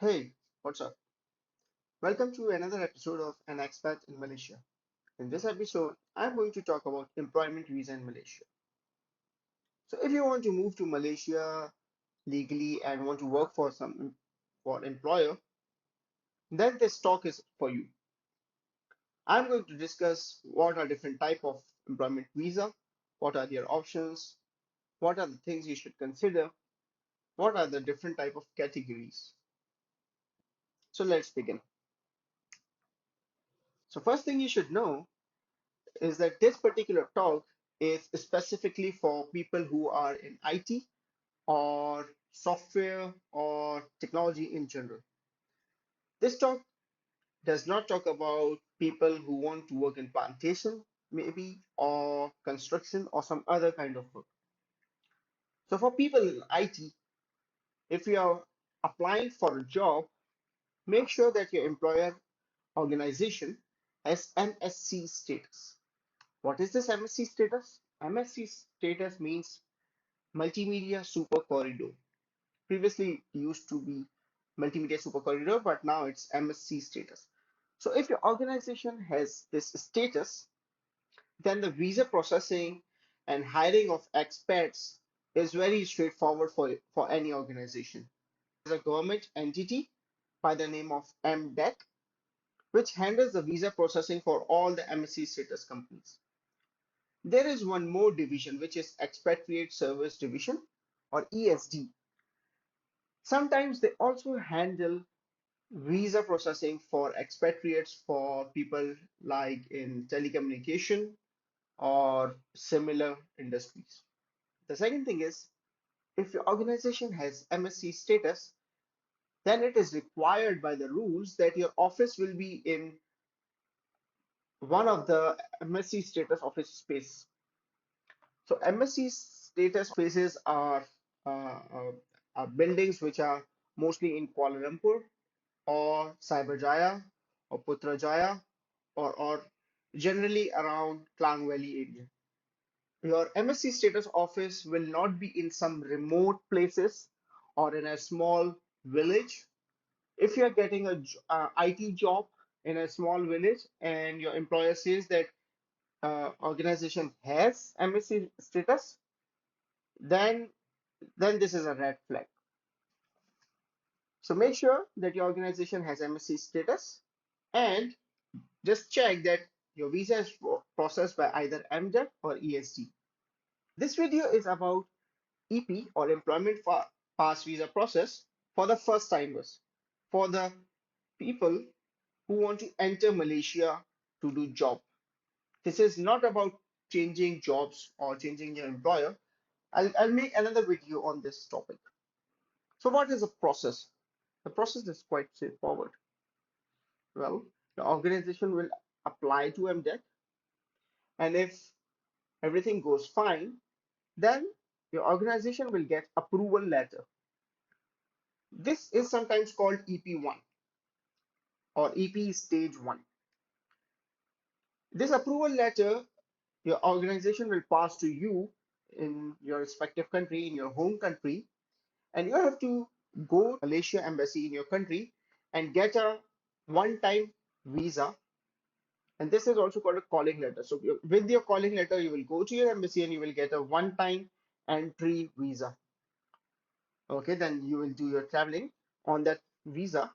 Hey, what's up? Welcome to another episode of An Expat in Malaysia. In this episode, I'm going to talk about employment visa in Malaysia. So, if you want to move to Malaysia legally and want to work for employer, then this talk is for you. I'm going to discuss what are different type of employment visa, what are their options, what are the things you should consider, what are the different type of categories. So, let's begin. So, first thing you should know is that this particular talk is specifically for people who are in IT or software or technology in general. This talk does not talk about people who want to work in plantation, maybe, or construction or some other kind of work. So, for people in IT, if you are applying for a job, make sure that your employer organization has MSC status. What is this MSC status? MSC status means Multimedia Super Corridor. Previously, it used to be Multimedia Super Corridor, but now it's MSC status. So if your organization has this status, then the visa processing and hiring of expats is very straightforward for any organization. There's a government entity by the name of MDEC, which handles the visa processing for all the MSC status companies. There is one more division, which is Expatriate Service Division or ESD. Sometimes they also handle visa processing for expatriates for people like in telecommunication or similar industries. The second thing is if your organization has MSC status, then it is required by the rules that your office will be in one of the MSC status office space. So MSC status offices are buildings which are mostly in Kuala Lumpur or Cyberjaya or Putrajaya or generally around Klang Valley area. Your MSc status office will not be in some remote places or in a small village. If you're getting a IT job in a small village and your employer says that organization has MSc status, then this is a red flag. So make sure that your organization has MSc status and just check that your visa is processed by either MDEC or ESD. This video is about EP or Employment Pass Visa process for the first timers, for the people who want to enter Malaysia to do job. This is not about changing jobs or changing your employer. I'll make another video on this topic. So what is the process? The process is quite straightforward. Well, the organization will apply to MDEC, and if everything goes fine, then your organization will get approval letter. This is sometimes called EP1 or EP stage 1. This approval letter your organization will pass to you in your respective country, in your home country, and you have to go to Malaysia embassy in your country and get a one-time visa. And this is also called a calling letter. So with your calling letter, you will go to your embassy and you will get a one-time entry visa. Okay, then you will do your traveling on that visa.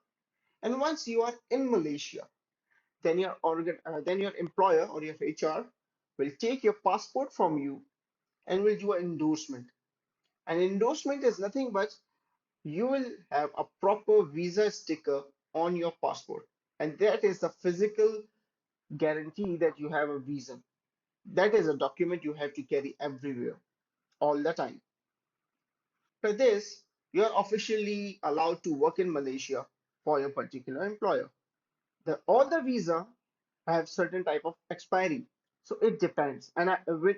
And once you are in Malaysia, then your employer or your HR will take your passport from you and will do an endorsement. An endorsement is nothing but you will have a proper visa sticker on your passport, and that is the physical guarantee that you have a visa. That is a document you have to carry everywhere, all the time. For this, you are officially allowed to work in Malaysia for your particular employer. All the visa have certain type of expiry, so it depends, and I will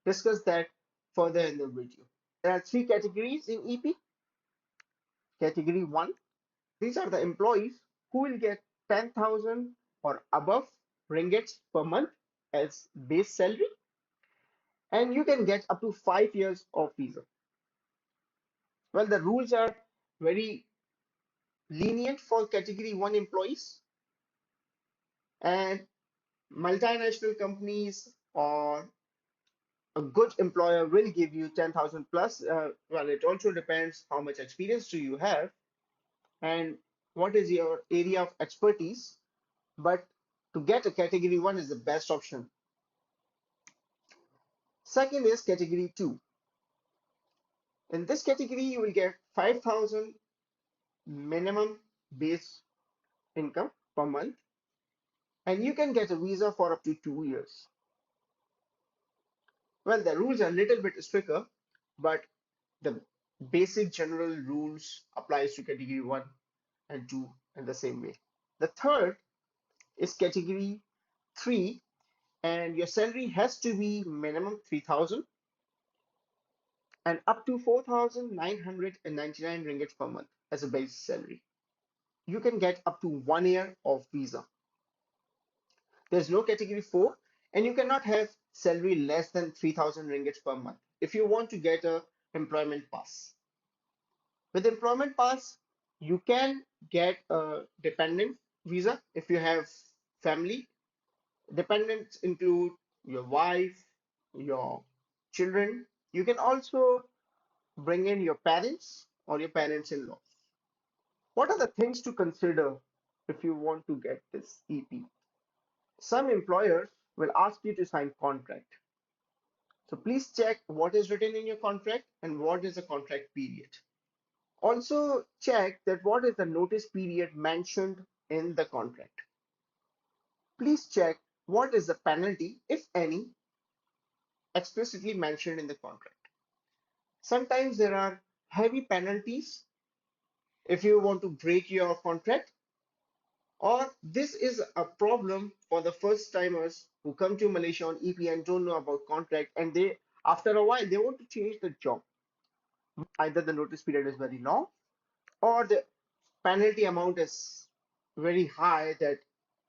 discuss that further in the video. There are three categories in EP. Category 1, these are the employees who will get 10,000 or above ringgits per month as base salary, and you can get up to 5 years of visa. Well, the rules are very lenient for category 1 employees, and multinational companies or a good employer will give you 10,000 plus. Well, it also depends how much experience do you have and what is your area of expertise. But to get a category 1 is the best option. Second is category 2. In this category, you will get 5,000 minimum base income per month, and you can get a visa for up to 2 years. Well, the rules are a little bit stricter, but the basic general rules applies to category 1 and 2 in the same way. The third is category 3, and your salary has to be minimum 3,000 and up to 4,999 ringgit per month as a base salary. You can get up to 1 year of visa. There's no category 4, and you cannot have salary less than 3,000 ringgit per month if you want to get a employment pass. With employment pass, you can get a dependent visa if you have family. Dependents include your wife, your children. You can also bring in your parents or your parents-in-law. What are the things to consider if you want to get this EP? Some employers will ask you to sign contract. So please check what is written in your contract and what is the contract period. Also check that what is the notice period mentioned in the contract. Please check what is the penalty, if any, explicitly mentioned in the contract. Sometimes there are heavy penalties if you want to break your contract, or this is a problem for the first timers who come to Malaysia on EP and don't know about contract, and they after a while they want to change the job. Either the notice period is very long or the penalty amount is very high that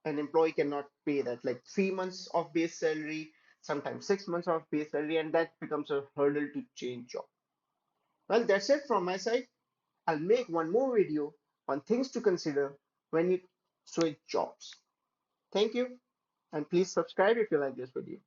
an employee cannot pay that, like 3 months of base salary, sometimes 6 months of base salary, and that becomes a hurdle to change job. Well, that's it from my side. I'll make one more video on things to consider when you switch jobs. Thank you, and please subscribe if you like this video.